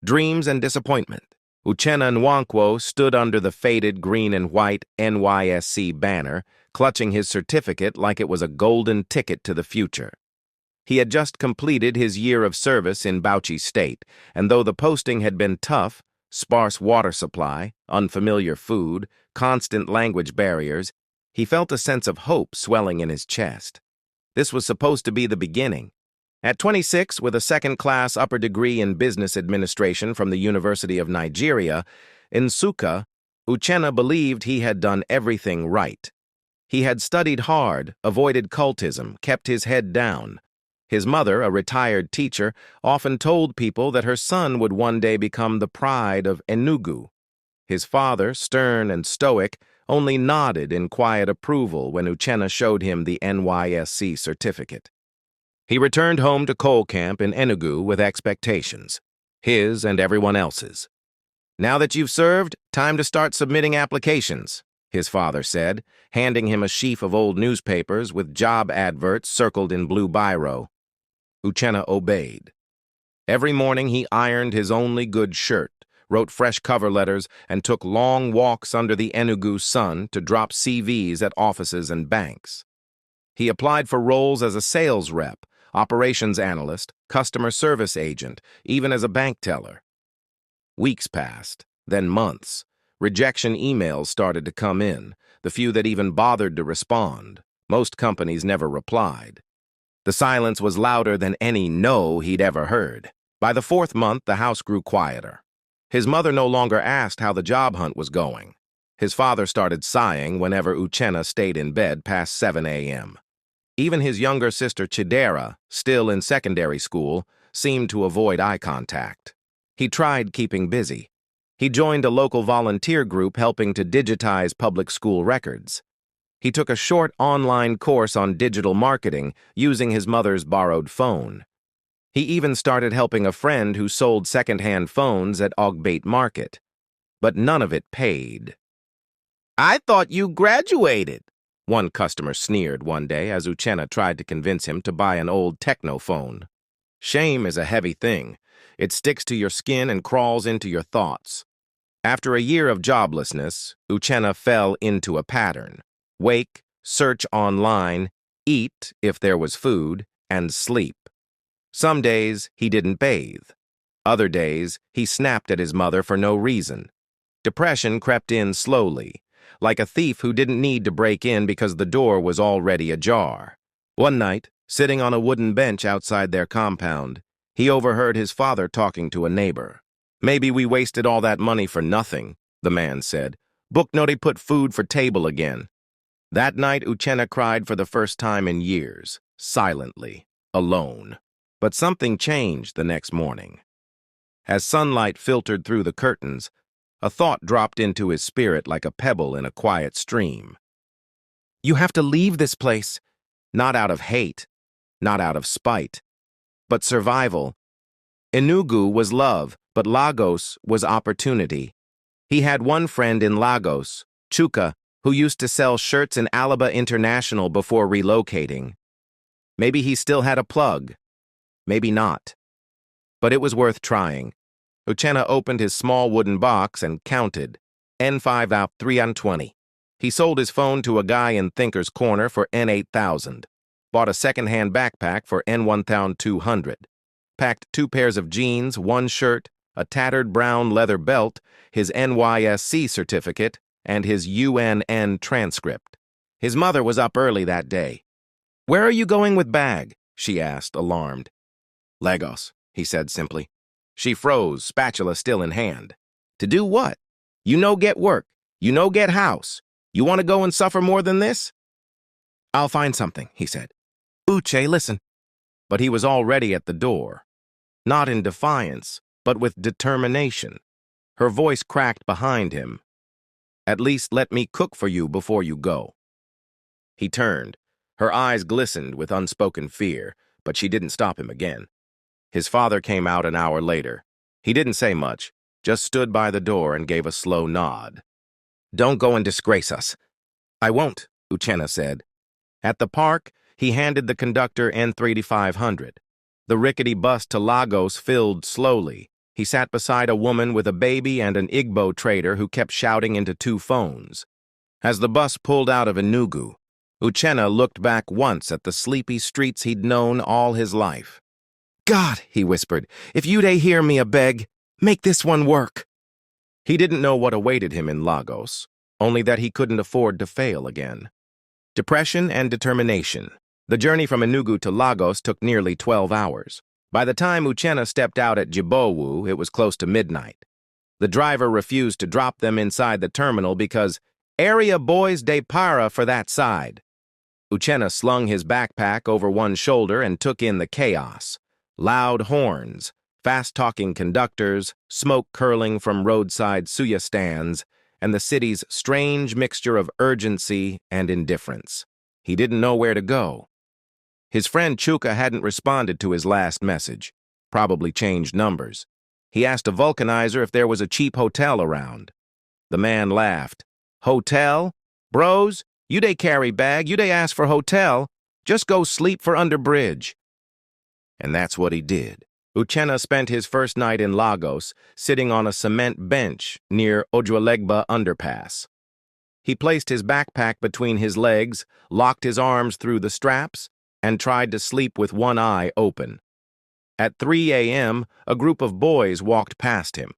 Dreams and disappointment. Uchenna Nwankwo stood under the faded green and white NYSC banner, clutching his certificate like it was a golden ticket to the future. He had just completed his year of service in Bauchi State, and though the posting had been tough, sparse water supply, unfamiliar food, constant language barriers, he felt a sense of hope swelling in his chest. This was supposed to be the beginning. At 26, with a second-class upper degree in business administration from the University of Nigeria, in Nsukka, Uchenna believed he had done everything right. He had studied hard, avoided cultism, kept his head down. His mother, a retired teacher, often told people that her son would one day become the pride of Enugu. His father, stern and stoic, only nodded in quiet approval when Uchenna showed him the NYSC certificate. He returned home to coal camp in Enugu with expectations, his and everyone else's. "Now that you've served, time to start submitting applications," his father said, handing him a sheaf of old newspapers with job adverts circled in blue biro. Uchenna obeyed. Every morning he ironed his only good shirt, wrote fresh cover letters, and took long walks under the Enugu sun to drop CVs at offices and banks. He applied for roles as a sales rep, operations analyst, customer service agent, even as a bank teller. Weeks passed, then months. Rejection emails started to come in, the few that even bothered to respond. Most companies never replied. The silence was louder than any no he'd ever heard. By the 4th month, the house grew quieter. His mother no longer asked how the job hunt was going. His father started sighing whenever Uchenna stayed in bed past 7 a.m. Even his younger sister Chidera, still in secondary school, seemed to avoid eye contact. He tried keeping busy. He joined a local volunteer group helping to digitize public school records. He took a short online course on digital marketing using his mother's borrowed phone. He even started helping a friend who sold second-hand phones at Ogbate Market. But none of it paid. "I thought you graduated," one customer sneered one day as Uchenna tried to convince him to buy an old techno phone. Shame is a heavy thing. It sticks to your skin and crawls into your thoughts. After a year of joblessness, Uchenna fell into a pattern. Wake, search online, eat if there was food, and sleep. Some days he didn't bathe. Other days he snapped at his mother for no reason. Depression crept in slowly, like a thief who didn't need to break in because the door was already ajar. One night, sitting on a wooden bench outside their compound, he overheard his father talking to a neighbor. "Maybe we wasted all that money for nothing," the man said. "Book no they put food for table again." That night, Uchenna cried for the first time in years, silently, alone. But something changed the next morning. As sunlight filtered through the curtains, a thought dropped into his spirit like a pebble in a quiet stream. "You have to leave this place, not out of hate, not out of spite, but survival." Enugu was love, but Lagos was opportunity. He had one friend in Lagos, Chuka, who used to sell shirts in Alaba International before relocating. Maybe he still had a plug. Maybe not. But it was worth trying. Uchenna opened his small wooden box and counted. N5 out 3 on 20. He sold his phone to a guy in Thinker's Corner for N8,000. Bought a second-hand backpack for N1,200. Packed 2 pairs of jeans, 1 shirt, a tattered brown leather belt, his NYSC certificate, and his UNN transcript. His mother was up early that day. "Where are you going with bag?" she asked, alarmed. "Lagos," he said simply. She froze, spatula still in hand. "To do what? You no get work. You no get house. You want to go and suffer more than this?" "I'll find something," he said. "Uche, listen." But he was already at the door. Not in defiance, but with determination. Her voice cracked behind him. "At least let me cook for you before you go." He turned. Her eyes glistened with unspoken fear, but she didn't stop him again. His father came out an hour later. He didn't say much, just stood by the door and gave a slow nod. "Don't go and disgrace us." "I won't," Uchenna said. At the park, he handed the conductor N3500. The rickety bus to Lagos filled slowly. He sat beside a woman with a baby and an Igbo trader who kept shouting into two phones. As the bus pulled out of Enugu, Uchenna looked back once at the sleepy streets he'd known all his life. "God," he whispered, "if you'd hear me a beg, make this one work." He didn't know what awaited him in Lagos, only that he couldn't afford to fail again. Depression and determination. The journey from Enugu to Lagos took nearly 12 hours. By the time Uchenna stepped out at Jibowu, it was close to midnight. The driver refused to drop them inside the terminal because "area boys de para for that side." Uchenna slung his backpack over one shoulder and took in the chaos. Loud horns, fast-talking conductors, smoke curling from roadside suya stands, and the city's strange mixture of urgency and indifference. He didn't know where to go. His friend Chuka hadn't responded to his last message, probably changed numbers. He asked a vulcanizer if there was a cheap hotel around. The man laughed. "Hotel? Bros, you dey carry bag, you dey ask for hotel. Just go sleep for under bridge." And that's what he did. Uchenna spent his first night in Lagos sitting on a cement bench near Ojuelegba underpass. He placed his backpack between his legs, locked his arms through the straps, and tried to sleep with one eye open. At 3 a.m., a group of boys walked past him.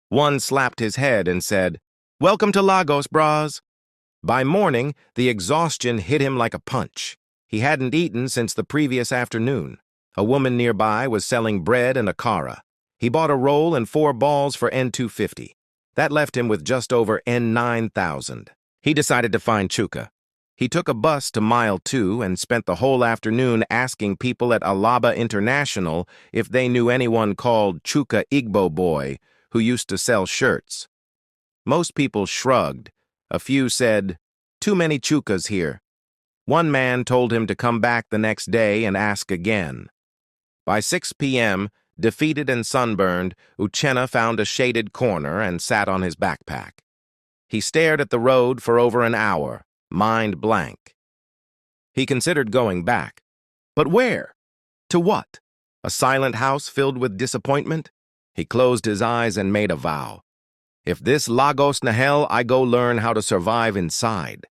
One slapped his head and said, "Welcome to Lagos, bras." By morning, the exhaustion hit him like a punch. He hadn't eaten since the previous afternoon. A woman nearby was selling bread and akara. He bought a roll and 4 balls for N250. That left him with just over N9,000. He decided to find Chuka. He took a bus to Mile 2 and spent the whole afternoon asking people at Alaba International if they knew anyone called Chuka Igbo Boy who used to sell shirts. Most people shrugged. A few said, "Too many Chukas here." One man told him to come back the next day and ask again. By 6 p.m., defeated and sunburned, Uchenna found a shaded corner and sat on his backpack. He stared at the road for over an hour, mind blank. He considered going back. But where? To what? A silent house filled with disappointment? He closed his eyes and made a vow. "If this Lagos na hell, I go learn how to survive inside."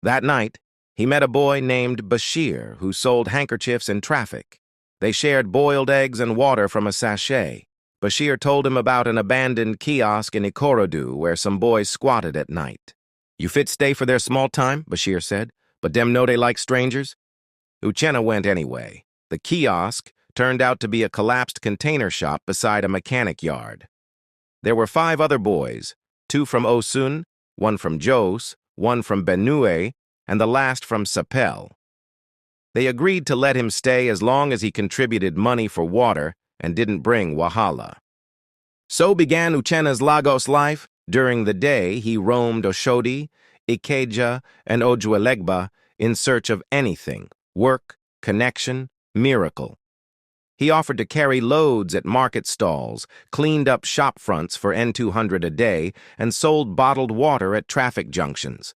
That night, he met a boy named Bashir who sold handkerchiefs in traffic. They shared boiled eggs and water from a sachet. Bashir told him about an abandoned kiosk in Ikorodu where some boys squatted at night. "You fit stay for their small time," Bashir said, "but dem know they like strangers." Uchenna went anyway. The kiosk turned out to be a collapsed container shop beside a mechanic yard. There were 5 other boys, 2 from Osun, 1 from Jos, 1 from Benue, and the last from Sapel. They agreed to let him stay as long as he contributed money for water and didn't bring wahala. So began Uchenna's Lagos life. During the day, he roamed Oshodi, Ikeja, and Ojuelegba in search of anything: work, connection, miracle. He offered to carry loads at market stalls, cleaned up shop fronts for N200 a day, and sold bottled water at traffic junctions.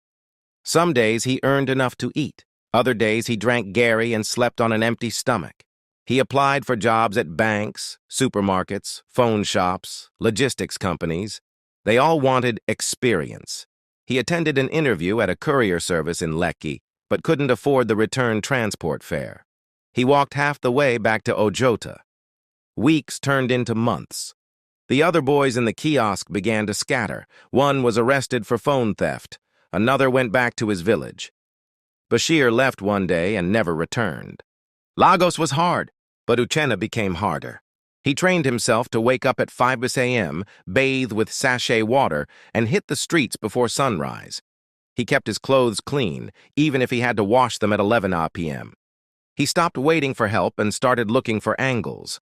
Some days he earned enough to eat. Other days he drank Gary and slept on an empty stomach. He applied for jobs at banks, supermarkets, phone shops, logistics companies. They all wanted experience. He attended an interview at a courier service in Lekki, but couldn't afford the return transport fare. He walked half the way back to Ojota. Weeks turned into months. The other boys in the kiosk began to scatter. One was arrested for phone theft. Another went back to his village. Bashir left one day and never returned. Lagos was hard, but Uchenna became harder. He trained himself to wake up at 5 a.m., bathe with sachet water, and hit the streets before sunrise. He kept his clothes clean, even if he had to wash them at 11 p.m. He stopped waiting for help and started looking for angles.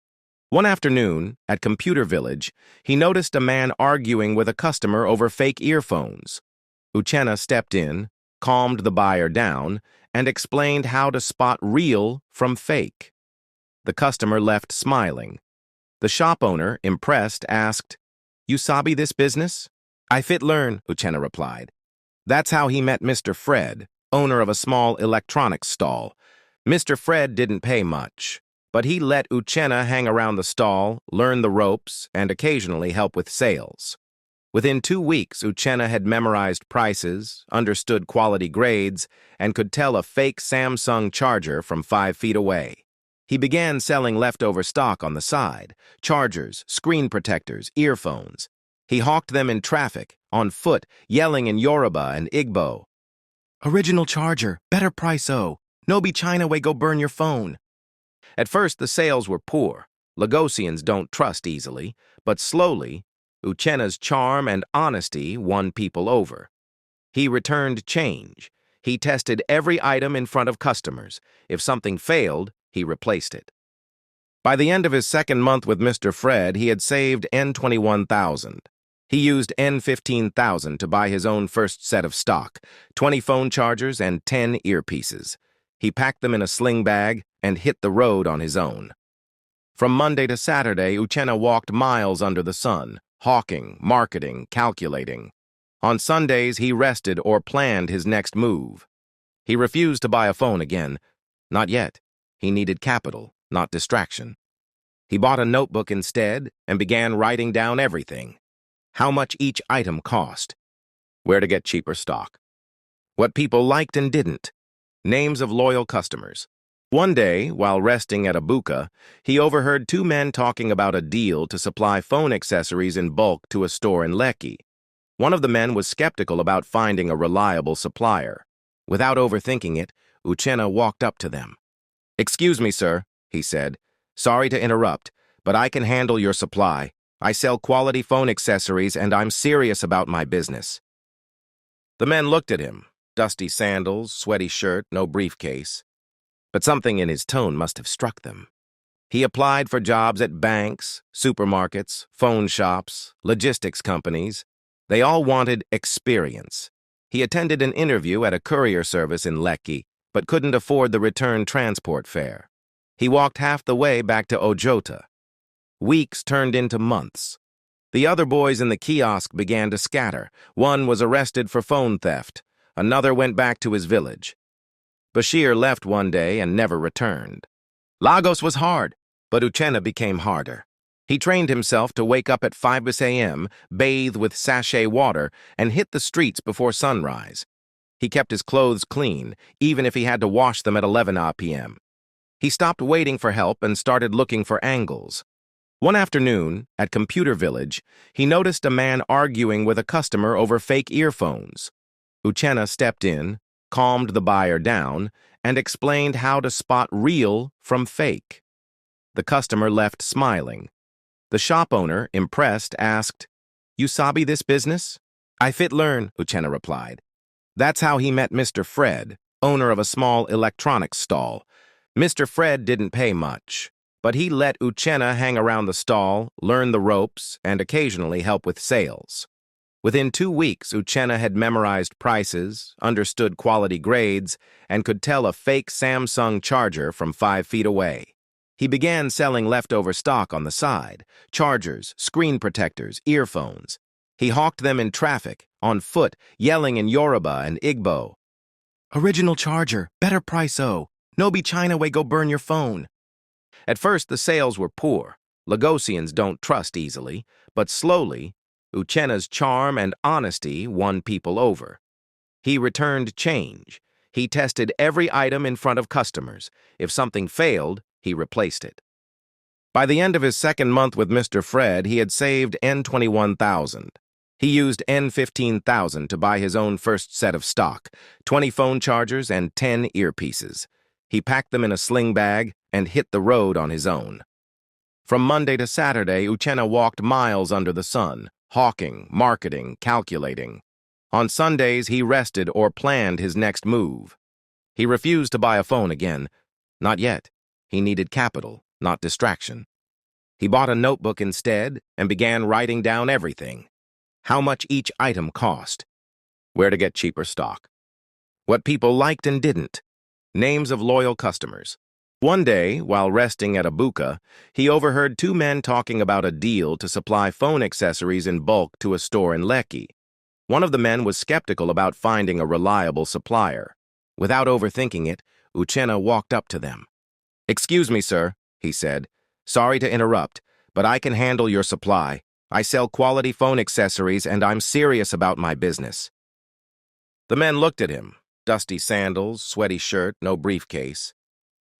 One afternoon, at Computer Village, he noticed a man arguing with a customer over fake earphones. Uchenna stepped in, calmed the buyer down, and explained how to spot real from fake. The customer left smiling. The shop owner, impressed, asked, "You sabi this business?" "I fit learn," Uchenna replied. That's how he met Mr. Fred, owner of a small electronics stall. Mr. Fred didn't pay much. but he let Uchenna hang around the stall, learn the ropes, and occasionally help with sales. Within 2 weeks, Uchenna had memorized prices, understood quality grades, and could tell a fake Samsung charger from 5 feet away. He began selling leftover stock on the side: chargers, screen protectors, earphones. He hawked them in traffic, on foot, yelling in Yoruba and Igbo. "Original charger, better price o. No be China way go burn your phone." At first, the sales were poor. Lagosians don't trust easily, but slowly, Uchenna's charm and honesty won people over. He returned change. He tested every item in front of customers. If something failed, he replaced it. By the end of his second month with Mr. Fred, he had saved N21,000. He used N15,000 to buy his own first set of stock, 20 phone chargers and 10 earpieces. He packed them in a sling bag and hit the road on his own. From Monday to Saturday, Uchenna walked miles under the sun, hawking, marketing, calculating. On Sundays, he rested or planned his next move. He refused to buy a phone again. Not yet. He needed capital, not distraction. He bought a notebook instead and began writing down everything: how much each item cost, where to get cheaper stock, what people liked and didn't, names of loyal customers. One day, while resting at a buka, he overheard 2 men talking about a deal to supply phone accessories in bulk to a store in Lekki. One of the men was skeptical about finding a reliable supplier. Without overthinking it, Uchenna walked up to them. "Excuse me, sir," he said. "Sorry to interrupt, but I can handle your supply. I sell quality phone accessories, and I'm serious about my business." The men looked at him: dusty sandals, sweaty shirt, no briefcase. But something in his tone must have struck them. He applied for jobs at banks, supermarkets, phone shops, logistics companies. They all wanted experience. He attended an interview at a courier service in Lekki, but couldn't afford the return transport fare. He walked half the way back to Ojota. Weeks turned into months. The other boys in the kiosk began to scatter. One was arrested for phone theft. Another went back to his village. Bashir left one day and never returned. Lagos was hard, but Uchenna became harder. He trained himself to wake up at 5 a.m., bathe with sachet water, and hit the streets before sunrise. He kept his clothes clean, even if he had to wash them at 11 p.m. He stopped waiting for help and started looking for angles. One afternoon, at Computer Village, he noticed a man arguing with a customer over fake earphones. Uchenna stepped in, calmed the buyer down, and explained how to spot real from fake. The customer left smiling. The shop owner, impressed, asked, "You sabi this business?" "I fit learn," Uchenna replied. That's how he met Mr. Fred, owner of a small electronics stall. Mr. Fred didn't pay much, but he let Uchenna hang around the stall, learn the ropes, and occasionally help with sales. Within 2 weeks, Uchenna had memorized prices, understood quality grades, and could tell a fake Samsung charger from 5 feet away. He began selling leftover stock on the side: chargers, screen protectors, earphones. He hawked them in traffic, on foot, yelling in Yoruba and Igbo. "Original charger, better price o. No be China way go burn your phone." At first, the sales were poor. Lagosians don't trust easily, but slowly, Uchenna's charm and honesty won people over. He returned change. He tested every item in front of customers. If something failed, he replaced it. By the end of his second month with Mr. Fred, he had saved N21,000. He used N15,000 to buy his own first set of stock, 20 phone chargers and 10 earpieces. He packed them in a sling bag and hit the road on his own. From Monday to Saturday, Uchenna walked miles under the sun, hawking, marketing, calculating. On Sundays, he rested or planned his next move. He refused to buy a phone again. Not yet. He needed capital, not distraction. He bought a notebook instead and began writing down everything: how much each item cost, where to get cheaper stock, what people liked and didn't, names of loyal customers. One day, while resting at a buka, he overheard 2 men talking about a deal to supply phone accessories in bulk to a store in Lekki. One of the men was skeptical about finding a reliable supplier. Without overthinking it, Uchenna walked up to them. "Excuse me, sir," he said. "Sorry to interrupt, but I can handle your supply. I sell quality phone accessories, and I'm serious about my business." The men looked at him. Dusty sandals, sweaty shirt, no briefcase.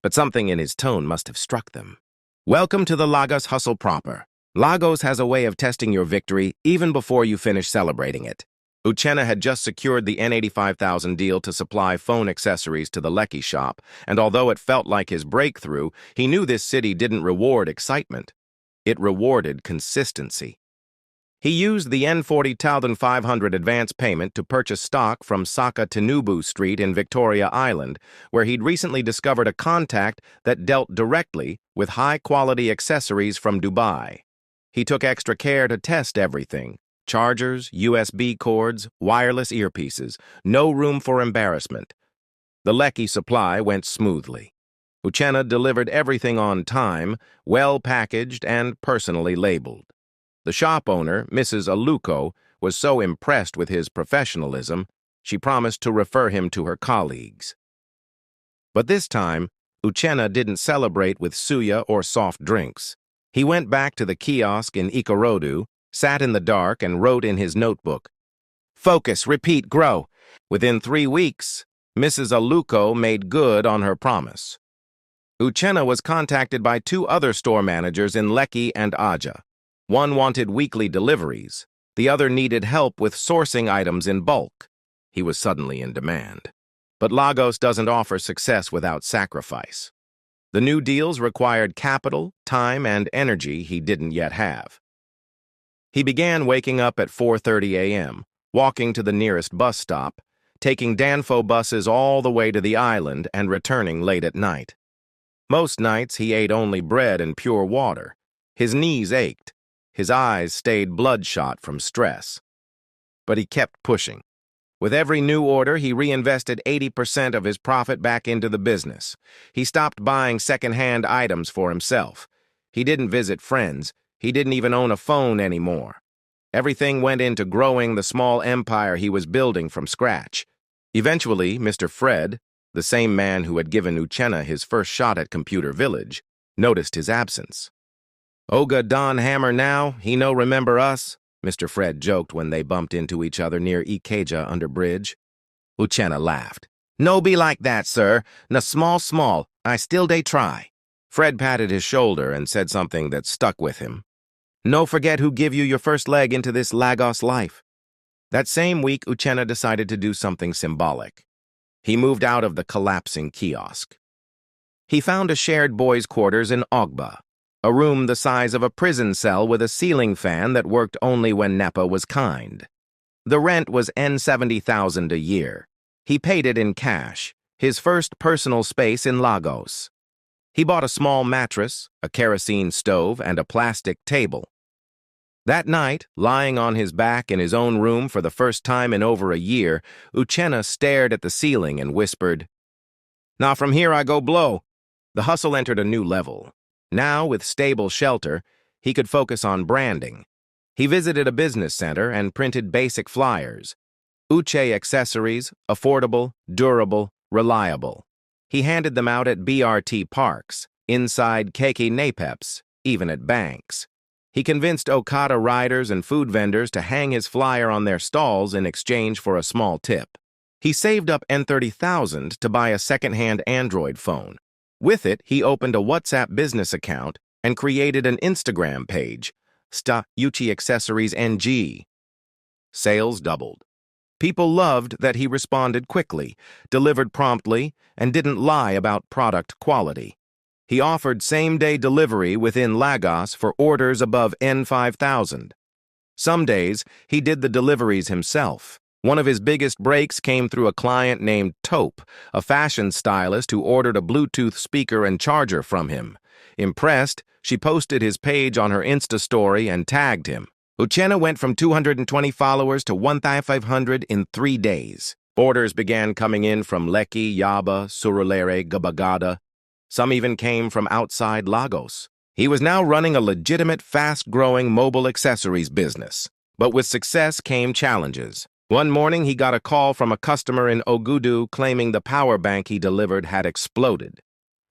But something in his tone must have struck them. "Welcome to the Lagos hustle proper. Lagos has a way of testing your victory even before you finish celebrating it." Uchenna had just secured the N85,000 deal to supply phone accessories to the Lekki shop, and although it felt like his breakthrough, he knew this city didn't reward excitement. It rewarded consistency. He used the N40,500 advance payment to purchase stock from Saka Tinubu Street in Victoria Island, where he'd recently discovered a contact that dealt directly with high-quality accessories from Dubai. He took extra care to test everything: chargers, USB cords, wireless earpieces. No room for embarrassment. The Lekki supply went smoothly. Uchenna delivered everything on time, well packaged and personally labeled. The shop owner, Mrs. Aluko, was so impressed with his professionalism, she promised to refer him to her colleagues. But this time, Uchenna didn't celebrate with suya or soft drinks. He went back to the kiosk in Ikorodu, sat in the dark, and wrote in his notebook, "Focus, repeat, grow." Within 3 weeks, Mrs. Aluko made good on her promise. Uchenna was contacted by 2 other store managers in Lekki and Aja. One wanted weekly deliveries. The other needed help with sourcing items in bulk. He was suddenly in demand. But Lagos doesn't offer success without sacrifice. The new deals required capital, time, and energy he didn't yet have. He began waking up at 4:30 a.m., walking to the nearest bus stop, taking Danfo buses all the way to the island, and returning late at night. Most nights he ate only bread and pure water. His knees ached. His eyes stayed bloodshot from stress. But he kept pushing. With every new order, he reinvested 80% of his profit back into the business. He stopped buying second-hand items for himself. He didn't visit friends. He didn't even own a phone anymore. Everything went into growing the small empire he was building from scratch. Eventually, Mr. Fred, the same man who had given Uchenna his first shot at Computer Village, noticed his absence. "Oga Don Hammer now, he no remember us," Mr. Fred joked when they bumped into each other near Ikeja under bridge. Uchenna laughed. "No be like that, sir. Na small, I still dey try." Fred patted his shoulder and said something that stuck with him. "No forget who give you your first leg into this Lagos life." That same week, Uchenna decided to do something symbolic. He moved out of the collapsing kiosk. He found a shared boys' quarters in Ogba, a room the size of a prison cell with a ceiling fan that worked only when NEPA was kind. The rent was N70,000 a year. He paid it in cash, his first personal space in Lagos. He bought a small mattress, a kerosene stove, and a plastic table. That night, lying on his back in his own room for the first time in over a year, Uchenna stared at the ceiling and whispered, "Now from here I go blow." The hustle entered a new level. Now, with stable shelter, he could focus on branding. He visited a business center and printed basic flyers. Uche accessories, affordable, durable, reliable. He handed them out at BRT parks, inside Keke Napeps, even at banks. He convinced Okada riders and food vendors to hang his flyer on their stalls in exchange for a small tip. He saved up N30,000 to buy a second-hand Android phone. With it, he opened a WhatsApp business account and created an Instagram page, Sta Uchi Accessories NG. Sales doubled. People loved that he responded quickly, delivered promptly, and didn't lie about product quality. He offered same-day delivery within Lagos for orders above N5,000. Some days, he did the deliveries himself. One of his biggest breaks came through a client named Taupe, a fashion stylist who ordered a Bluetooth speaker and charger from him. Impressed, she posted his page on her Insta story and tagged him. Uchenna went from 220 followers to 1,500 in 3 days. Orders began coming in from Lekki, Yaba, Surulere, Gabagada. Some even came from outside Lagos. He was now running a legitimate, fast-growing mobile accessories business. But with success came challenges. One morning, he got a call from a customer in Ogudu claiming the power bank he delivered had exploded.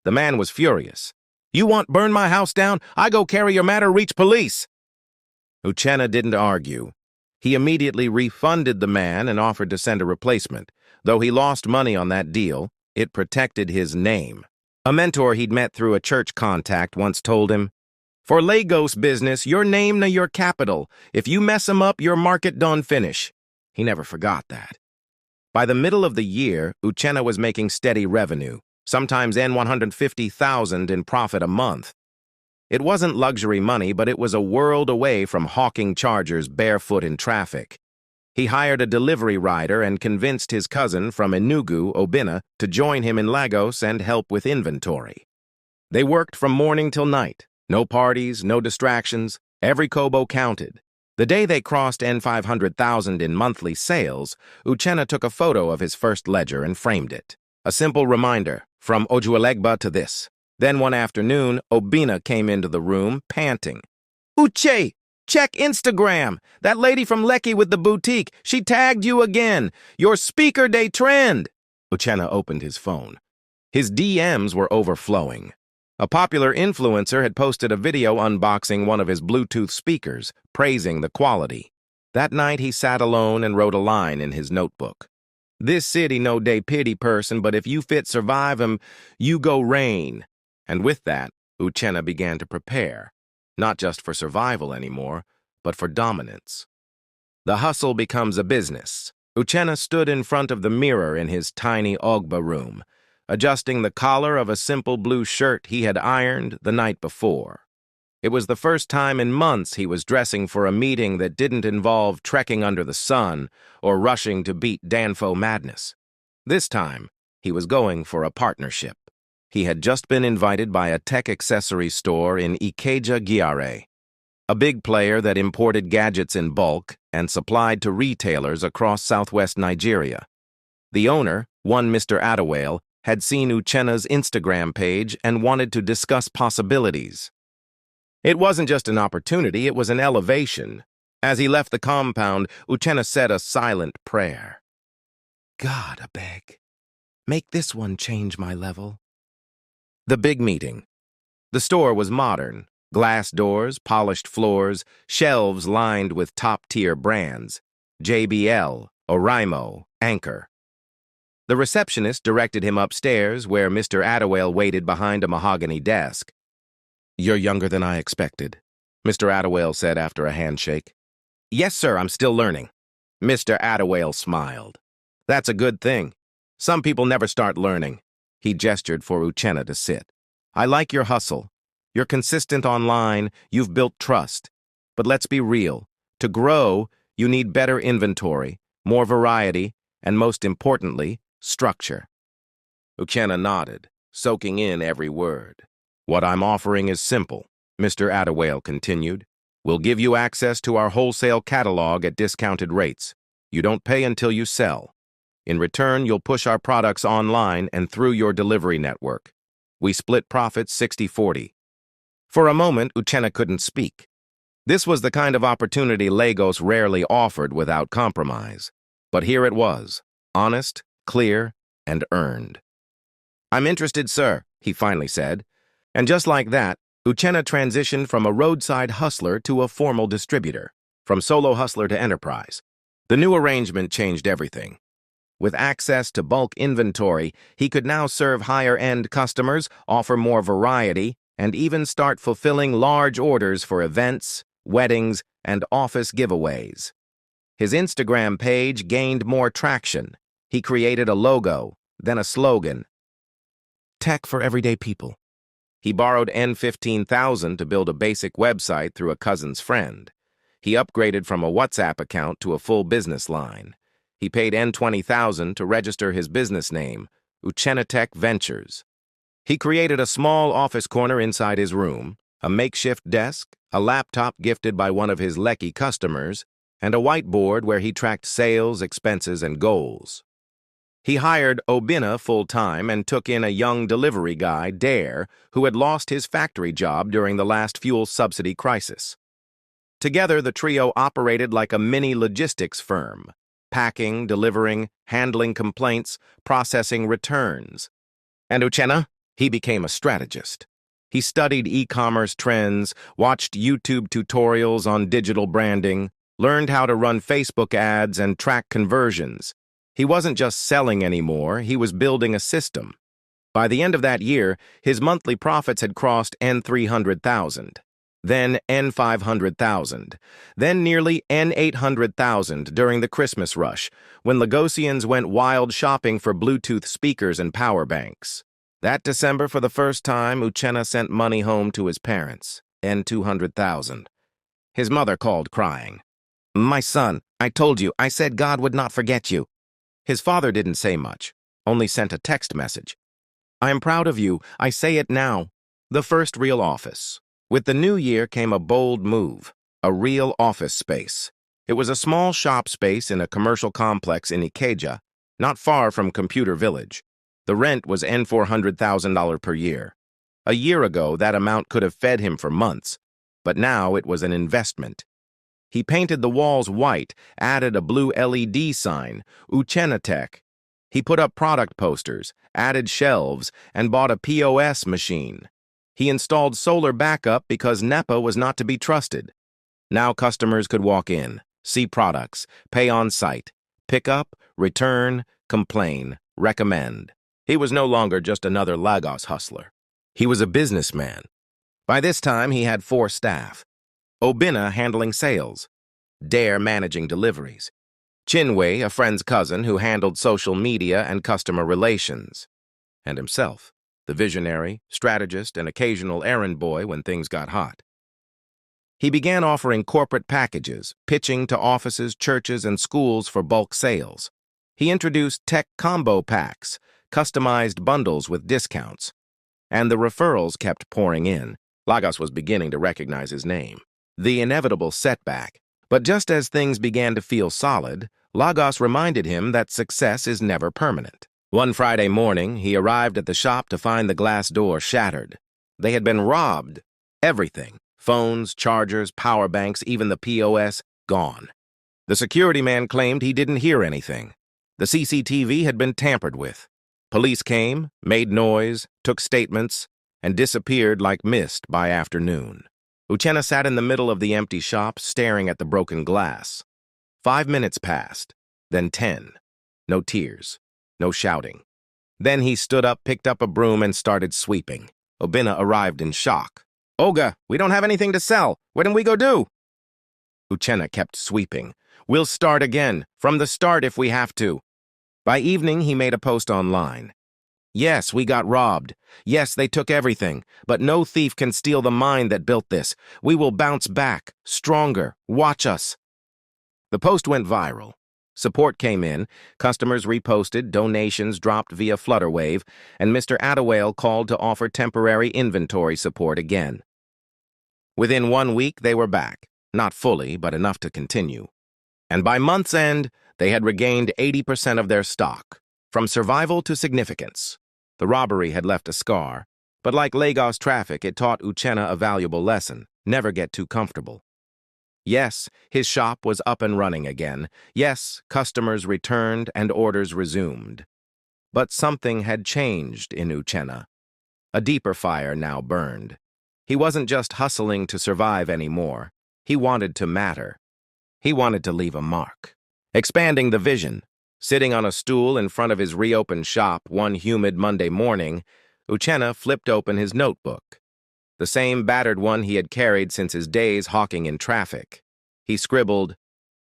The man was furious. You want burn my house down? I go carry your matter, reach police. Uchenna didn't argue. He immediately refunded the man and offered to send a replacement. Though he lost money on that deal, it protected his name. A mentor he'd met through a church contact once told him, "For Lagos business, your name na your capital. If you mess 'em up, your market done finish." He never forgot that. By the middle of the year, Uchenna was making steady revenue, sometimes N$150,000 in profit a month. It wasn't luxury money, but it was a world away from hawking chargers barefoot in traffic. He hired a delivery rider and convinced his cousin from Enugu, Obinna, to join him in Lagos and help with inventory. They worked from morning till night. No parties, no distractions. Every kobo counted. The day they crossed N$500,000 in monthly sales, Uchenna took a photo of his first ledger and framed it. A simple reminder, from Ojuelegba to this. Then one afternoon, Obinna came into the room, panting. "Uche, check Instagram. That lady from Lekki with the boutique, she tagged you again. Your speaker day trend." Uchenna opened his phone. His DMs were overflowing. A popular influencer had posted a video unboxing one of his Bluetooth speakers, praising the quality. That night he sat alone and wrote a line in his notebook. "This city no dey pity person, but if you fit survive 'em, you go reign." And with that, Uchenna began to prepare, not just for survival anymore, but for dominance. The hustle becomes a business. Uchenna stood in front of the mirror in his tiny Ogba room, adjusting the collar of a simple blue shirt he had ironed the night before. It was the first time in months he was dressing for a meeting that didn't involve trekking under the sun or rushing to beat Danfo madness. This time, he was going for a partnership. He had just been invited by a tech accessories store in Ikeja, Giare, a big player that imported gadgets in bulk and supplied to retailers across southwest Nigeria. The owner, one Mr. Adewale, had seen Uchenna's Instagram page and wanted to discuss possibilities. It wasn't just an opportunity, it was an elevation. As he left the compound, Uchenna said a silent prayer. "God, I beg, make this one change my level." The big meeting. The store was modern. Glass doors, polished floors, shelves lined with top-tier brands. JBL, Oraimo, Anchor. The receptionist directed him upstairs, where Mr. Adewale waited behind a mahogany desk. "You're younger than I expected," Mr. Adewale said after a handshake. "Yes, sir, I'm still learning." Mr. Adewale smiled. "That's a good thing. Some people never start learning." He gestured for Uchenna to sit. "I like your hustle. You're consistent online, you've built trust. But let's be real. To grow, you need better inventory, more variety, and most importantly, structure." Uchenna nodded, soaking in every word. "What I'm offering is simple," Mr. Adewale continued. "We'll give you access to our wholesale catalog at discounted rates. You don't pay until you sell. In return, you'll push our products online and through your delivery network. We split profits 60-40. For a moment, Uchenna couldn't speak. This was the kind of opportunity Lagos rarely offered without compromise. But here it was, honest, clear, and earned. "I'm interested, sir," he finally said. And just like that, Uchenna transitioned from a roadside hustler to a formal distributor, from solo hustler to enterprise. The new arrangement changed everything. With access to bulk inventory, he could now serve higher-end customers, offer more variety, and even start fulfilling large orders for events, weddings, and office giveaways. His Instagram page gained more traction. He created a logo, then a slogan. "Tech for everyday people." He borrowed N$15,000 to build a basic website through a cousin's friend. He upgraded from a WhatsApp account to a full business line. He paid N$20,000 to register his business name, Uchenna Tech Ventures. He created a small office corner inside his room, a makeshift desk, a laptop gifted by one of his Lekki customers, and a whiteboard where he tracked sales, expenses, and goals. He hired Obinna full-time and took in a young delivery guy, Dare, who had lost his factory job during the last fuel subsidy crisis. Together, the trio operated like a mini logistics firm, packing, delivering, handling complaints, processing returns. And Uchenna, he became a strategist. He studied e-commerce trends, watched YouTube tutorials on digital branding, learned how to run Facebook ads and track conversions. He wasn't just selling anymore, he was building a system. By the end of that year, his monthly profits had crossed N300,000, then N500,000, then nearly N800,000 during the Christmas rush, when Lagosians went wild shopping for Bluetooth speakers and power banks. That December, for the first time, Uchenna sent money home to his parents, N200,000. His mother called crying. "My son, I told you, I said God would not forget you." His father didn't say much, only sent a text message. "I am proud of you, I say it now." The first real office. With the new year came a bold move, a real office space. It was a small shop space in a commercial complex in Ikeja, not far from Computer Village. The rent was N400,000 per year. A year ago, that amount could have fed him for months, but now it was an investment. He painted the walls white, added a blue LED sign, Uchenna Tech. He put up product posters, added shelves, and bought a POS machine. He installed solar backup because NEPA was not to be trusted. Now customers could walk in, see products, pay on site, pick up, return, complain, recommend. He was no longer just another Lagos hustler. He was a businessman. By this time, he had 4 staff. Obinna handling sales, Dare managing deliveries, Chinwe, a friend's cousin who handled social media and customer relations, and himself, the visionary, strategist, and occasional errand boy when things got hot. He began offering corporate packages, pitching to offices, churches, and schools for bulk sales. He introduced tech combo packs, customized bundles with discounts, and the referrals kept pouring in. Lagos was beginning to recognize his name. The inevitable setback. But just as things began to feel solid, Lagos reminded him that success is never permanent. One Friday morning, he arrived at the shop to find the glass door shattered. They had been robbed. Everything, phones, chargers, power banks, even the POS, gone. The security man claimed he didn't hear anything. The CCTV had been tampered with. Police came, made noise, took statements, and disappeared like mist by afternoon. Uchenna sat in the middle of the empty shop, staring at the broken glass. 5 minutes passed, then 10. No tears, no shouting. Then he stood up, picked up a broom, and started sweeping. Obinna arrived in shock. "Oga, we don't have anything to sell. What can we go do?" Uchenna kept sweeping. "We'll start again, from the start if we have to." By evening, he made a post online. "Yes, we got robbed. Yes, they took everything. But no thief can steal the mind that built this. We will bounce back, stronger. Watch us." The post went viral. Support came in, customers reposted, donations dropped via Flutterwave, and Mr. Attawale called to offer temporary inventory support again. Within 1 week, they were back. Not fully, but enough to continue. And by month's end, they had regained 80% of their stock. From survival to significance. The robbery had left a scar, but like Lagos traffic, it taught Uchenna a valuable lesson: never get too comfortable. Yes, his shop was up and running again. Yes, customers returned and orders resumed. But something had changed in Uchenna. A deeper fire now burned. He wasn't just hustling to survive anymore. He wanted to matter. He wanted to leave a mark. Expanding the vision. Sitting on a stool in front of his reopened shop one humid Monday morning, Uchenna flipped open his notebook. The same battered one he had carried since his days hawking in traffic. He scribbled,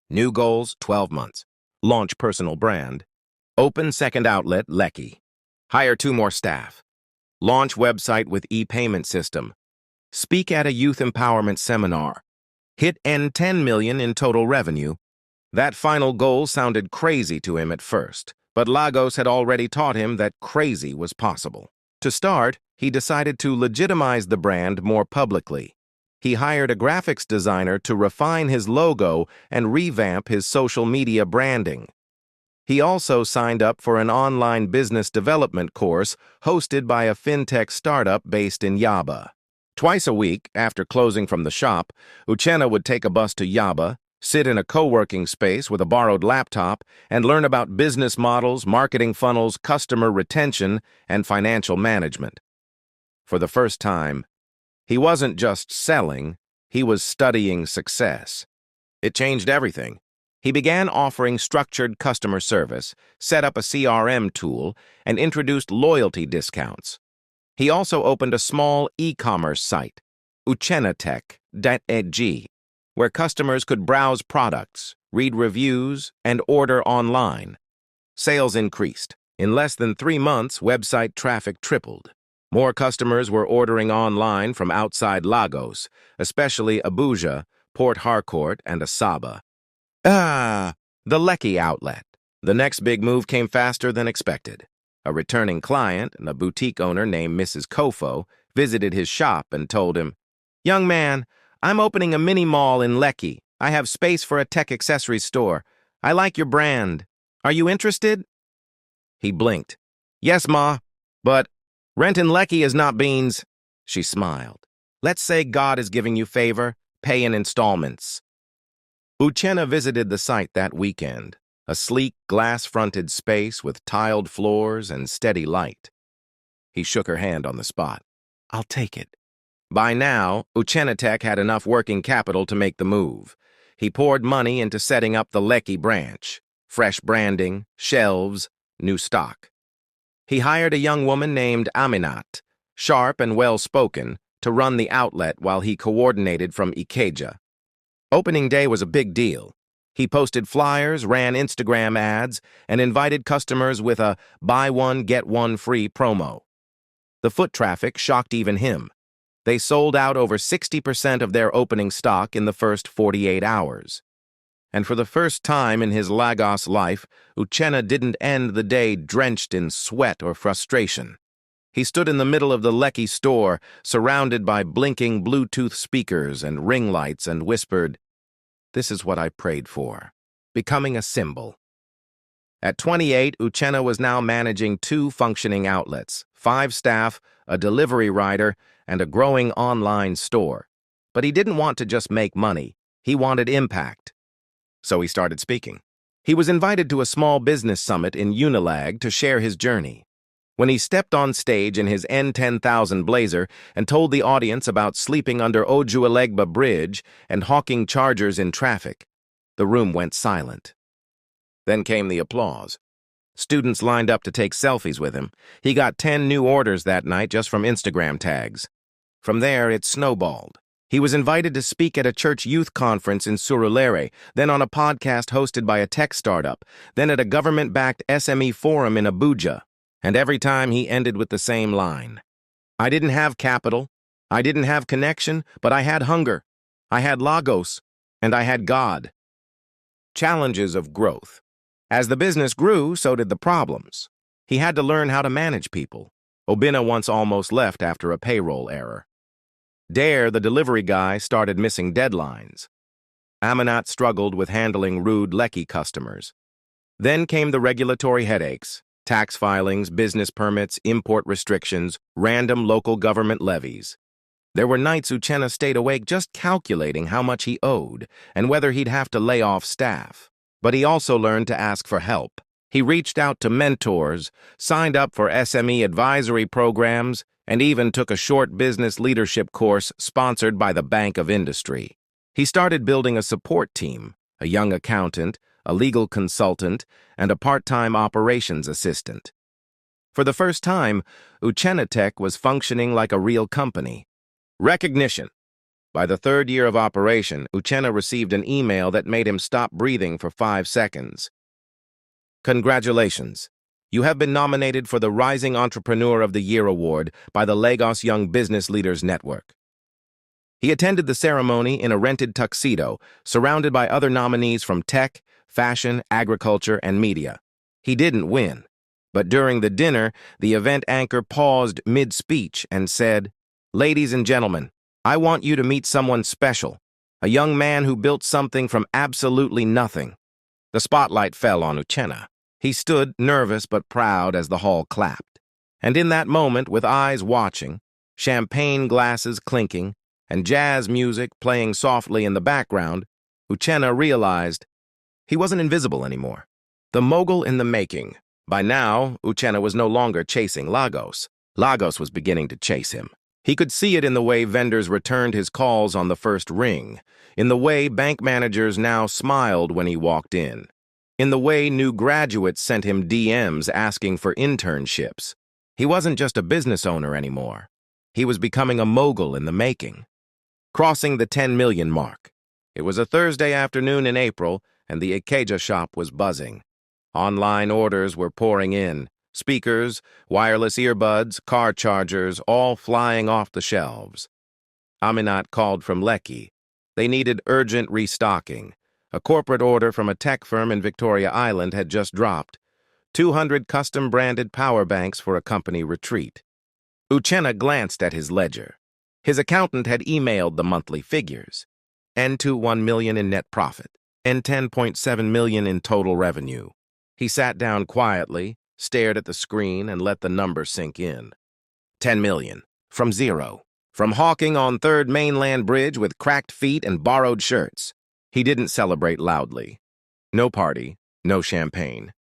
"New goals, 12 months. Launch personal brand. Open second outlet, Lekki. Hire 2 more staff. Launch website with e-payment system. Speak at a youth empowerment seminar. Hit N10 million in total revenue." That final goal sounded crazy to him at first, but Lagos had already taught him that crazy was possible. To start, he decided to legitimize the brand more publicly. He hired a graphics designer to refine his logo and revamp his social media branding. He also signed up for an online business development course hosted by a fintech startup based in Yaba. Twice a week, after closing from the shop, Uchenna would take a bus to Yaba, sit in a co-working space with a borrowed laptop, and learn about business models, marketing funnels, customer retention, and financial management. For the first time, he wasn't just selling, he was studying success. It changed everything. He began offering structured customer service, set up a CRM tool, and introduced loyalty discounts. He also opened a small e-commerce site, Uchenna where customers could browse products, read reviews, and order online. Sales increased. In less than 3 months, website traffic tripled. More customers were ordering online from outside Lagos, especially Abuja, Port Harcourt, and Asaba. The Lekki outlet. The next big move came faster than expected. A returning client, a boutique owner named Mrs. Kofo, visited his shop and told him, "Young man, I'm opening a mini mall in Lekki. I have space for a tech accessories store. I like your brand. Are you interested?" He blinked. "Yes, Ma, but rent in Lekki is not beans." She smiled. "Let's say God is giving you favor. Pay in installments." Uchenna visited the site that weekend, a sleek, glass-fronted space with tiled floors and steady light. He shook her hand on the spot. "I'll take it." By now, Uchenna Tech had enough working capital to make the move. He poured money into setting up the Lekki branch. Fresh branding, shelves, new stock. He hired a young woman named Aminat, sharp and well-spoken, to run the outlet while he coordinated from Ikeja. Opening day was a big deal. He posted flyers, ran Instagram ads, and invited customers with a buy one, get one free promo. The foot traffic shocked even him. They sold out over 60% of their opening stock in the first 48 hours. And for the first time in his Lagos life, Uchenna didn't end the day drenched in sweat or frustration. He stood in the middle of the Lekki store, surrounded by blinking Bluetooth speakers and ring lights, and whispered, "This is what I prayed for, becoming a symbol." At 28, Uchenna was now managing 2 functioning outlets, 5 staff, a delivery rider, and a growing online store. But he didn't want to just make money. He wanted impact. So he started speaking. He was invited to a small business summit in Unilag to share his journey. When he stepped on stage in his N10,000 blazer and told the audience about sleeping under Ojuelegba Bridge and hawking chargers in traffic, the room went silent. Then came the applause. Students lined up to take selfies with him. He got 10 new orders that night just from Instagram tags. From there, it snowballed. He was invited to speak at a church youth conference in Surulere, then on a podcast hosted by a tech startup, then at a government-backed SME forum in Abuja. And every time he ended with the same line. "I didn't have capital, I didn't have connection, but I had hunger. I had Lagos, and I had God." Challenges of growth. As the business grew, so did the problems. He had to learn how to manage people. Obinna once almost left after a payroll error. Dare, the delivery guy, started missing deadlines. Aminat struggled with handling rude Lekki customers. Then came the regulatory headaches. Tax filings, business permits, import restrictions, random local government levies. There were nights Uchenna stayed awake just calculating how much he owed and whether he'd have to lay off staff. But he also learned to ask for help. He reached out to mentors, signed up for SME advisory programs, and even took a short business leadership course sponsored by the Bank of Industry. He started building a support team, a young accountant, a legal consultant, and a part-time operations assistant. For the first time, Uchenna Tech was functioning like a real company. Recognition. By the 3rd year of operation, Uchenna received an email that made him stop breathing for 5 seconds. Congratulations. You have been nominated for the Rising Entrepreneur of the Year Award by the Lagos Young Business Leaders Network. He attended the ceremony in a rented tuxedo, surrounded by other nominees from tech, fashion, agriculture, and media. He didn't win, but during the dinner, the event anchor paused mid-speech and said, "Ladies and gentlemen, I want you to meet someone special, a young man who built something from absolutely nothing." The spotlight fell on Uchenna. He stood, nervous but proud, as the hall clapped. And in that moment, with eyes watching, champagne glasses clinking, and jazz music playing softly in the background, Uchenna realized he wasn't invisible anymore. The mogul in the making. By now, Uchenna was no longer chasing Lagos. Lagos was beginning to chase him. He could see it in the way vendors returned his calls on the first ring, in the way bank managers now smiled when he walked in the way new graduates sent him DMs asking for internships. He wasn't just a business owner anymore. He was becoming a mogul in the making. Crossing the 10 million mark. It was a Thursday afternoon in April, and the Ikeja shop was buzzing. Online orders were pouring in. Speakers, wireless earbuds, car chargers, all flying off the shelves. Aminat called from Lekki. They needed urgent restocking. A corporate order from a tech firm in Victoria Island had just dropped. 200 custom-branded power banks for a company retreat. Uchenna glanced at his ledger. His accountant had emailed the monthly figures. N21 million in net profit, and 10.7 million in total revenue. He sat down quietly, stared at the screen, and let the number sink in. 10 million. From zero. From hawking on Third Mainland Bridge with cracked feet and borrowed shirts. He didn't celebrate loudly. No party, no champagne.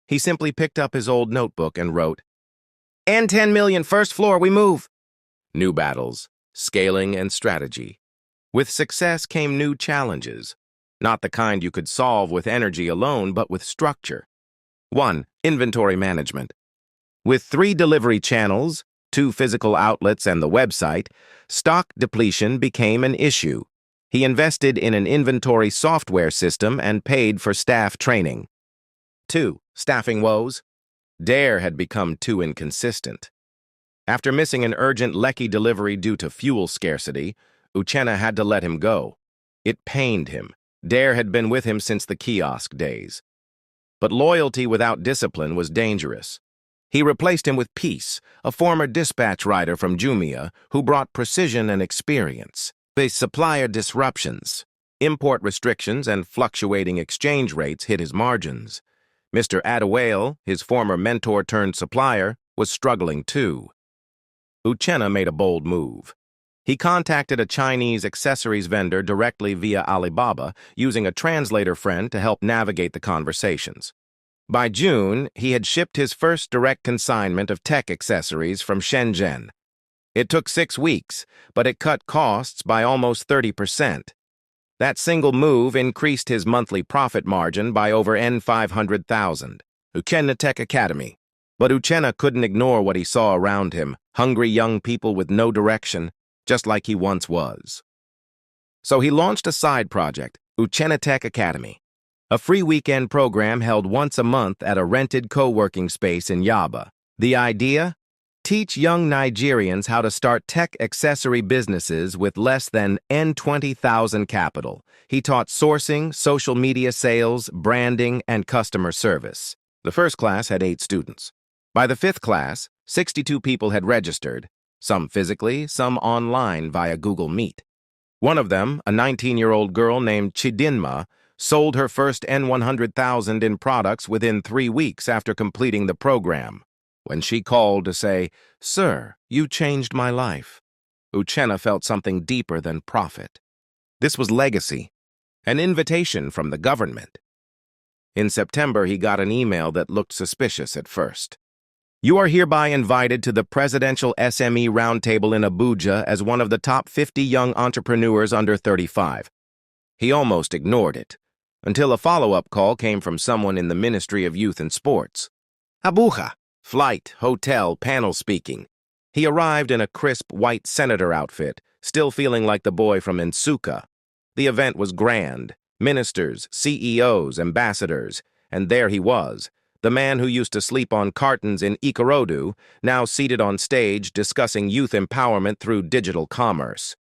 He simply picked up his old notebook and wrote, "And 10 million, first floor, we move." New battles, scaling and strategy. With success came new challenges. Not the kind you could solve with energy alone, but with structure. 1. Inventory management. With 3 delivery channels, 2 physical outlets, and the website, stock depletion became an issue. He invested in an inventory software system and paid for staff training. 2. Staffing woes. Dare had become too inconsistent. After missing an urgent Lekki delivery due to fuel scarcity, Uchenna had to let him go. It pained him. Dare had been with him since the kiosk days. But loyalty without discipline was dangerous. He replaced him with Peace, a former dispatch rider from Jumia who brought precision and experience. The supplier disruptions, import restrictions, and fluctuating exchange rates hit his margins. Mr. Adewale, his former mentor-turned-supplier, was struggling too. Uchenna made a bold move. He contacted a Chinese accessories vendor directly via Alibaba, using a translator friend to help navigate the conversations. By June, he had shipped his first direct consignment of tech accessories from Shenzhen. It took 6 weeks, but it cut costs by almost 30%. That single move increased his monthly profit margin by over N500,000. Uchenna Tech Academy. But Uchenna couldn't ignore what he saw around him, hungry young people with no direction, just like he once was. So he launched a side project, Uchenna Tech Academy, a free weekend program held once a month at a rented co-working space in Yaba. The idea? Teach young Nigerians how to start tech accessory businesses with less than N20,000 capital. He taught sourcing, social media sales, branding, and customer service. The first class had 8 students. By the 5th class, 62 people had registered, some physically, some online via Google Meet. One of them, a 19-year-old girl named Chidinma, sold her first N100,000 in products within 3 weeks after completing the program. When she called to say, "Sir, you changed my life," Uchenna felt something deeper than profit. This was legacy, an invitation from the government. In September, he got an email that looked suspicious at first. "You are hereby invited to the Presidential SME Roundtable in Abuja as one of the top 50 young entrepreneurs under 35. He almost ignored it, until a follow-up call came from someone in the Ministry of Youth and Sports. Abuja. Flight, hotel, panel speaking. He arrived in a crisp white senator outfit, still feeling like the boy from Nsukka. The event was grand. Ministers, CEOs, ambassadors, and there he was, the man who used to sleep on cartons in Ikorodu, now seated on stage discussing youth empowerment through digital commerce.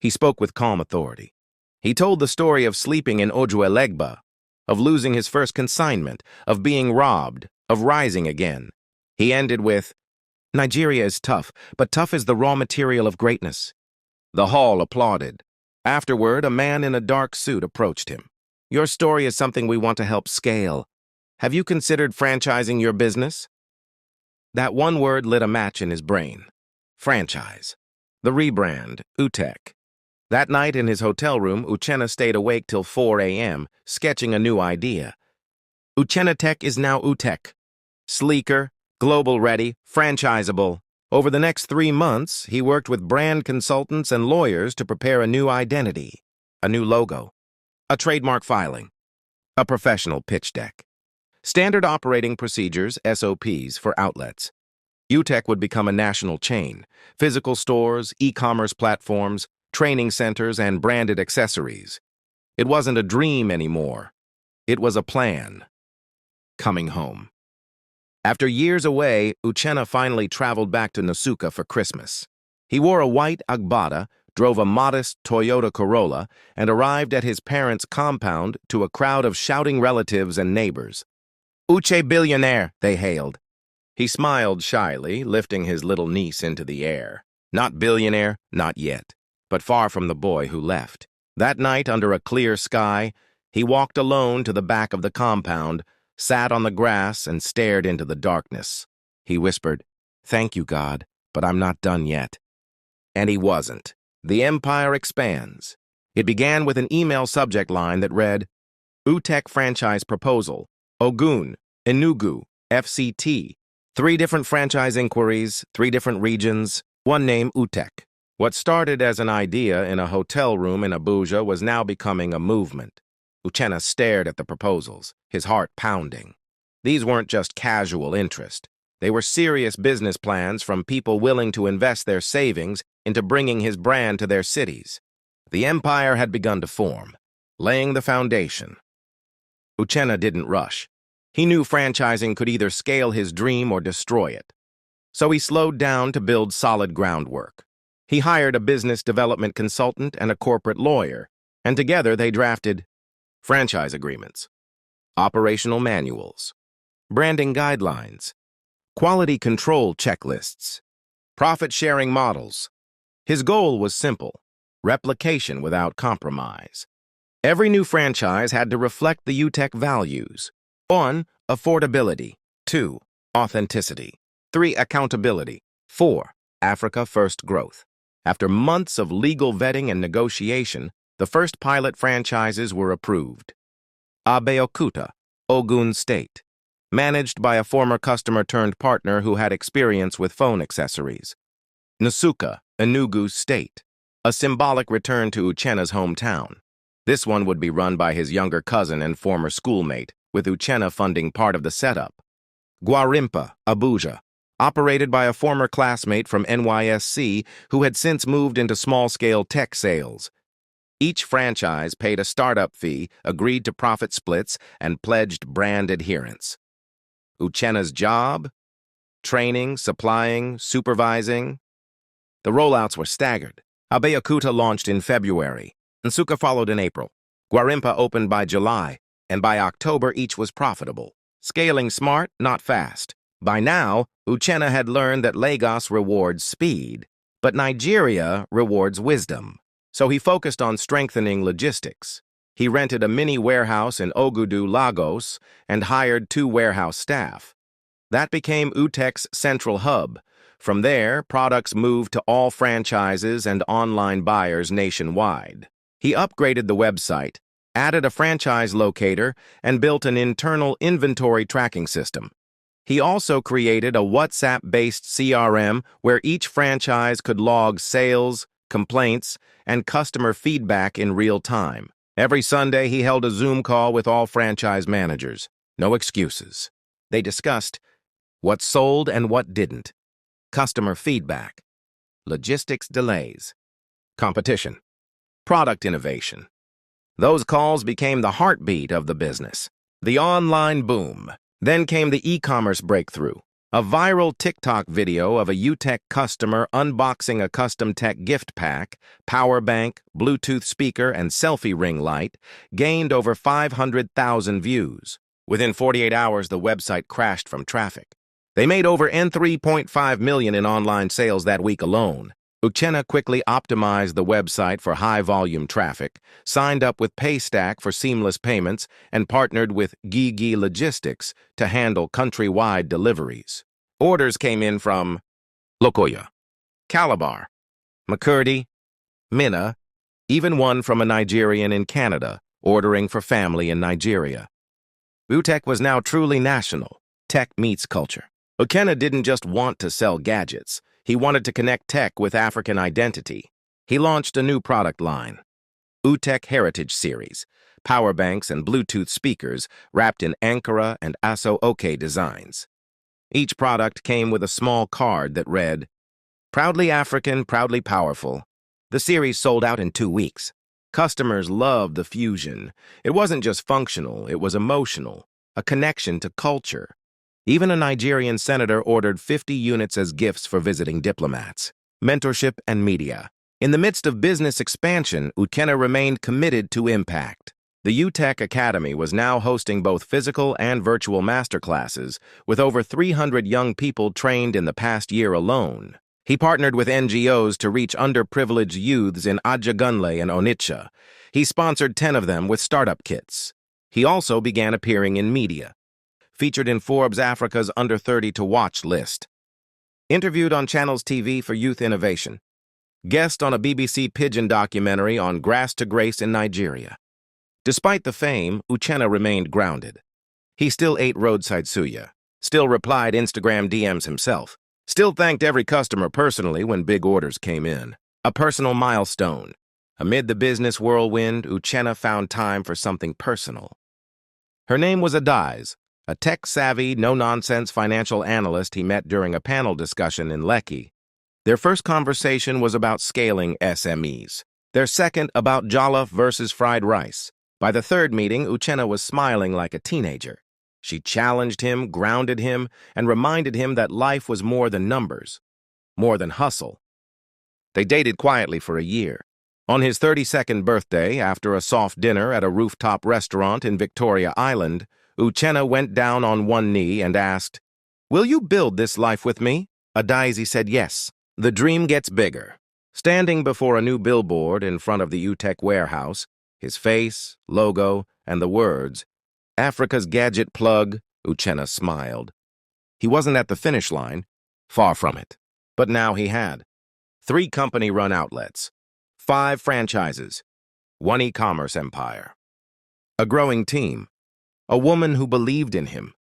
He spoke with calm authority. He told the story of sleeping in Ojuelegba, of losing his first consignment, of being robbed, of rising again. He ended with, "Nigeria is tough, but tough is the raw material of greatness." The hall applauded. Afterward, a man in a dark suit approached him. "Your story is something we want to help scale. Have you considered franchising your business?" That one word lit a match in his brain. Franchise. The rebrand, Utek. That night in his hotel room, Uchenna stayed awake till 4 a.m., sketching a new idea. Uchenna Tech is now Utek. Sleeker, global ready, franchisable. Over the next 3 months, he worked with brand consultants and lawyers to prepare a new identity, a new logo, a trademark filing, a professional pitch deck. Standard operating procedures, SOPs, for outlets. Utech would become a national chain. Physical stores, e-commerce platforms, training centers, and branded accessories. It wasn't a dream anymore. It was a plan. Coming home. After years away, Uchenna finally traveled back to Nasuka for Christmas. He wore a white agbada, drove a modest Toyota Corolla, and arrived at his parents' compound to a crowd of shouting relatives and neighbors. "Uche billionaire," they hailed. He smiled shyly, lifting his little niece into the air. Not billionaire, not yet, but far from the boy who left. That night, under a clear sky, he walked alone to the back of the compound, sat on the grass, and stared into the darkness. He whispered, "Thank you, God, but I'm not done yet." And he wasn't. The empire expands. It began with an email subject line that read, Utech franchise proposal, Ogun, Enugu, FCT. 3 different franchise inquiries, 3 different regions, one name Utech. What started as an idea in a hotel room in Abuja was now becoming a movement. Uchenna stared at the proposals, his heart pounding. These weren't just casual interest. They were serious business plans from people willing to invest their savings into bringing his brand to their cities. The empire had begun to form, laying the foundation. Uchenna didn't rush. He knew franchising could either scale his dream or destroy it. So he slowed down to build solid groundwork. He hired a business development consultant and a corporate lawyer, and together they drafted franchise agreements, operational manuals, branding guidelines, quality control checklists, profit-sharing models. His goal was simple: replication without compromise. Every new franchise had to reflect the Utech values. 1. Affordability. 2. Authenticity. 3. Accountability. 4. Africa First Growth. After months of legal vetting and negotiation, the first pilot franchises were approved. Abeokuta, Ogun State, managed by a former customer-turned-partner who had experience with phone accessories. Nasuka, Enugu State, a symbolic return to Uchenna's hometown. This one would be run by his younger cousin and former schoolmate, with Uchenna funding part of the setup. Gwarimpa, Abuja, operated by a former classmate from NYSC who had since moved into small-scale tech sales. Each franchise paid a startup fee, agreed to profit splits, and pledged brand adherence. Uchenna's job? Training, supplying, supervising. The rollouts were staggered. Abeokuta launched in February. Nsuka followed in April. Gwarimpa opened by July, and by October each was profitable. Scaling smart, not fast. By now, Uchenna had learned that Lagos rewards speed, but Nigeria rewards wisdom. So he focused on strengthening logistics. He rented a mini warehouse in Ogudu, Lagos, and hired 2 warehouse staff. That became Utech's central hub. From there, products moved to all franchises and online buyers nationwide. He upgraded the website, added a franchise locator, and built an internal inventory tracking system. He also created a WhatsApp-based CRM where each franchise could log sales, complaints, and customer feedback in real time. Every Sunday, he held a Zoom call with all franchise managers. No excuses. They discussed what sold and what didn't, customer feedback, logistics delays, competition, product innovation. Those calls became the heartbeat of the business. The online boom. Then came the e-commerce breakthrough. A viral TikTok video of a Utech customer unboxing a custom tech gift pack, power bank, Bluetooth speaker, and selfie ring light gained over 500,000 views. Within 48 hours, the website crashed from traffic. They made over $3.5 million in online sales that week alone. Uchenna quickly optimized the website for high-volume traffic, signed up with Paystack for seamless payments, and partnered with Gigi Logistics to handle countrywide deliveries. Orders came in from Lokoja, Calabar, Makurdi, Minna, even one from a Nigerian in Canada, ordering for family in Nigeria. Utech was now truly national. Tech meets culture. Uchenna didn't just want to sell gadgets. He wanted to connect tech with African identity. He launched a new product line, Utech Heritage Series, power banks and Bluetooth speakers wrapped in Ankara and Aso-Oke designs. Each product came with a small card that read, "Proudly African, proudly powerful." The series sold out in 2 weeks. Customers loved the fusion. It wasn't just functional, it was emotional, a connection to culture. Even a Nigerian senator ordered 50 units as gifts for visiting diplomats. Mentorship and media. In the midst of business expansion, Uchenna remained committed to impact. The UTech Academy was now hosting both physical and virtual masterclasses, with over 300 young people trained in the past year alone. He partnered with NGOs to reach underprivileged youths in Ajagunle and Onitsha. He sponsored 10 of them with startup kits. He also began appearing in media, featured in Forbes Africa's Under 30 to Watch list. Interviewed on Channels TV for Youth Innovation. Guest on a BBC Pidgin documentary on Grass to Grace in Nigeria. Despite the fame, Uchenna remained grounded. He still ate roadside suya, still replied Instagram DMs himself, still thanked every customer personally when big orders came in. A personal milestone. Amid the business whirlwind, Uchenna found time for something personal. Her name was Adize, a tech-savvy, no-nonsense financial analyst he met during a panel discussion in Lekki. Their first conversation was about scaling SMEs. Their second about jollof versus fried rice. By the third meeting, Uchenna was smiling like a teenager. She challenged him, grounded him, and reminded him that life was more than numbers, more than hustle. They dated quietly for a year. On his 32nd birthday, after a soft dinner at a rooftop restaurant in Victoria Island, Uchenna went down on one knee and asked, "Will you build this life with me?" Adize said yes. The dream gets bigger. Standing before a new billboard in front of the UTech warehouse, his face, logo, and the words, "Africa's Gadget Plug," Uchenna smiled. He wasn't at the finish line, far from it. But now he had. 3 company-run outlets, 5 franchises, 1 e-commerce empire, a growing team, a woman who believed in him,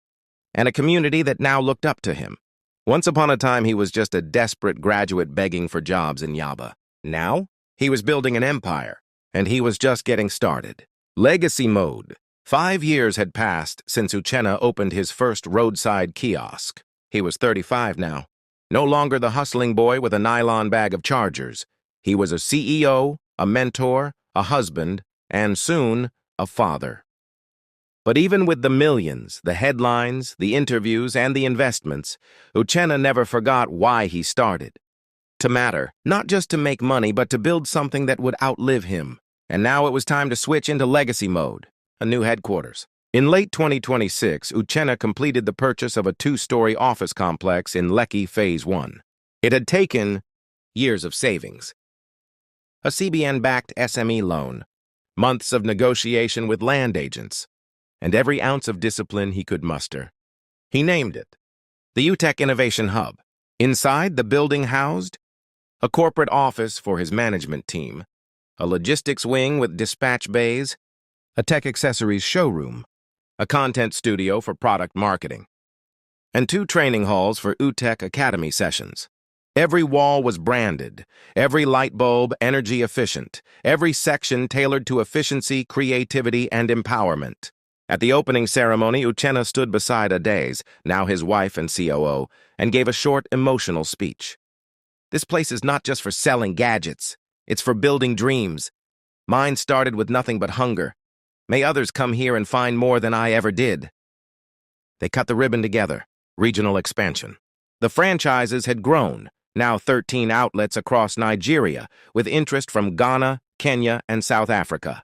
and a community that now looked up to him. Once upon a time, he was just a desperate graduate begging for jobs in Yaba. Now, he was building an empire, and he was just getting started. Legacy mode. 5 years had passed since Uchenna opened his first roadside kiosk. He was 35 now. No longer the hustling boy with a nylon bag of chargers. He was a CEO, a mentor, a husband, and soon, a father. But even with the millions, the headlines, the interviews, and the investments, Uchenna never forgot why he started. To matter, not just to make money, but to build something that would outlive him. And now it was time to switch into legacy mode, a new headquarters. In late 2026, Uchenna completed the purchase of a 2-story office complex in Lekki Phase 1. It had taken years of savings, a CBN-backed SME loan, months of negotiation with land agents, and every ounce of discipline he could muster. He named it the UTech Innovation Hub. Inside, the building housed a corporate office for his management team, a logistics wing with dispatch bays, a tech accessories showroom, a content studio for product marketing, and 2 training halls for UTech Academy sessions. Every wall was branded, every light bulb energy efficient, every section tailored to efficiency, creativity, and empowerment. At the opening ceremony, Uchenna stood beside Adize, now his wife and COO, and gave a short, emotional speech. "This place is not just for selling gadgets. It's for building dreams. Mine started with nothing but hunger. May others come here and find more than I ever did." They cut the ribbon together. Regional expansion. The franchises had grown, now 13 outlets across Nigeria, with interest from Ghana, Kenya, and South Africa.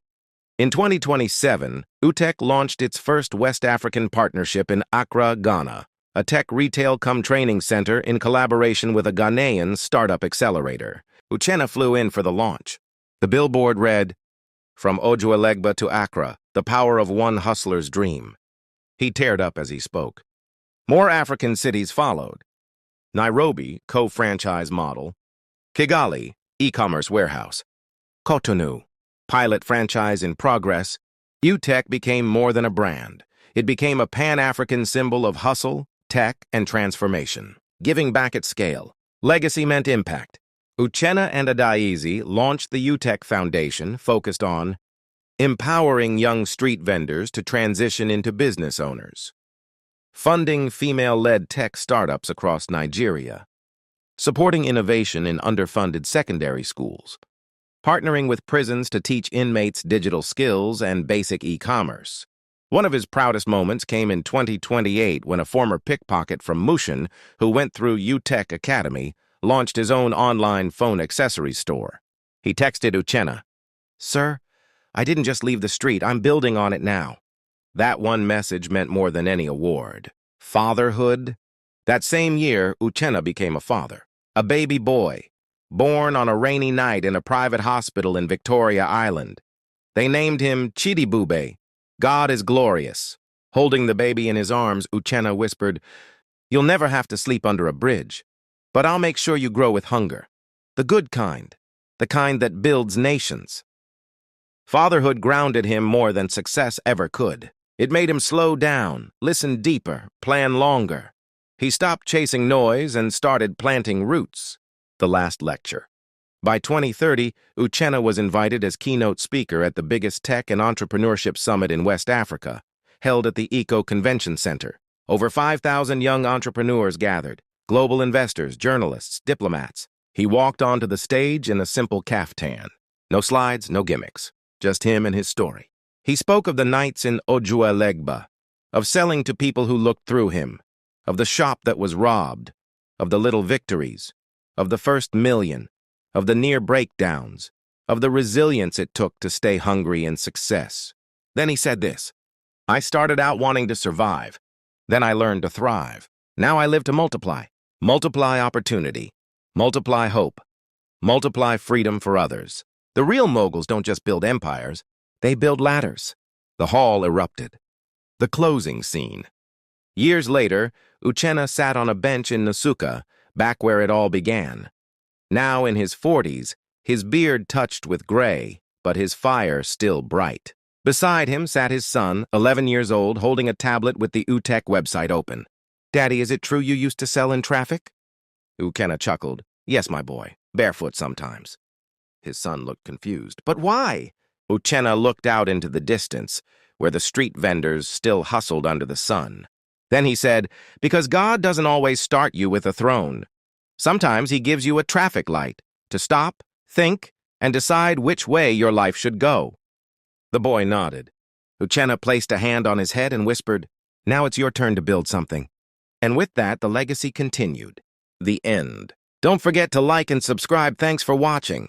In 2027, UTech launched its first West African partnership in Accra, Ghana, a tech retail-cum-training center in collaboration with a Ghanaian startup accelerator. Uchenna flew in for the launch. The billboard read, "From Ojuelegba to Accra, the power of one hustler's dream." He teared up as he spoke. More African cities followed. Nairobi, co-franchise model. Kigali, e-commerce warehouse. Cotonou, pilot franchise in progress. UTech became more than a brand. It became a Pan-African symbol of hustle, tech, and transformation. Giving back at scale. Legacy meant impact. Uchenna and Adaizi launched the UTech Foundation, focused on empowering young street vendors to transition into business owners, funding female-led tech startups across Nigeria, supporting innovation in underfunded secondary schools, partnering with prisons to teach inmates digital skills and basic e-commerce. One of his proudest moments came in 2028 when a former pickpocket from Mushin, who went through UTech Academy, launched his own online phone accessories store. He texted Uchenna, "Sir, I didn't just leave the street, I'm building on it now." That one message meant more than any award. Fatherhood. That same year, Uchenna became a father. A baby boy, born on a rainy night in a private hospital in Victoria Island. They named him Chidibube. God is glorious. Holding the baby in his arms, Uchenna whispered, "You'll never have to sleep under a bridge, but I'll make sure you grow with hunger. The good kind, the kind that builds nations." Fatherhood grounded him more than success ever could. It made him slow down, listen deeper, plan longer. He stopped chasing noise and started planting roots. The last lecture. By 2030, Uchenna was invited as keynote speaker at the biggest tech and entrepreneurship summit in West Africa, held at the Eco Convention Center. Over 5,000 young entrepreneurs gathered, global investors, journalists, diplomats. He walked onto the stage in a simple caftan. No slides, no gimmicks, just him and his story. He spoke of the nights in Ojuelegba, of selling to people who looked through him, of the shop that was robbed, of the little victories, of the first million, of the near breakdowns, of the resilience it took to stay hungry in success. Then he said this, "I started out wanting to survive. Then I learned to thrive. Now I live to multiply. Multiply opportunity. Multiply hope. Multiply freedom for others." The real moguls don't just build empires, they build ladders. The hall erupted. The closing scene. Years later, Uchenna sat on a bench in Nsukka, back where it all began. Now in his 40s, his beard touched with gray, but his fire still bright. Beside him sat his son, 11 years old, holding a tablet with the UTech website open. "Daddy, is it true you used to sell in traffic?" Uchenna chuckled. "Yes, my boy, barefoot sometimes." His son looked confused. "But why?" Uchenna looked out into the distance, where the street vendors still hustled under the sun. Then he said, "Because God doesn't always start you with a throne. Sometimes he gives you a traffic light to stop, think, and decide which way your life should go." The boy nodded. Uchenna placed a hand on his head and whispered, "Now it's your turn to build something." And with that, the legacy continued. The end. Don't forget to like and subscribe. Thanks for watching.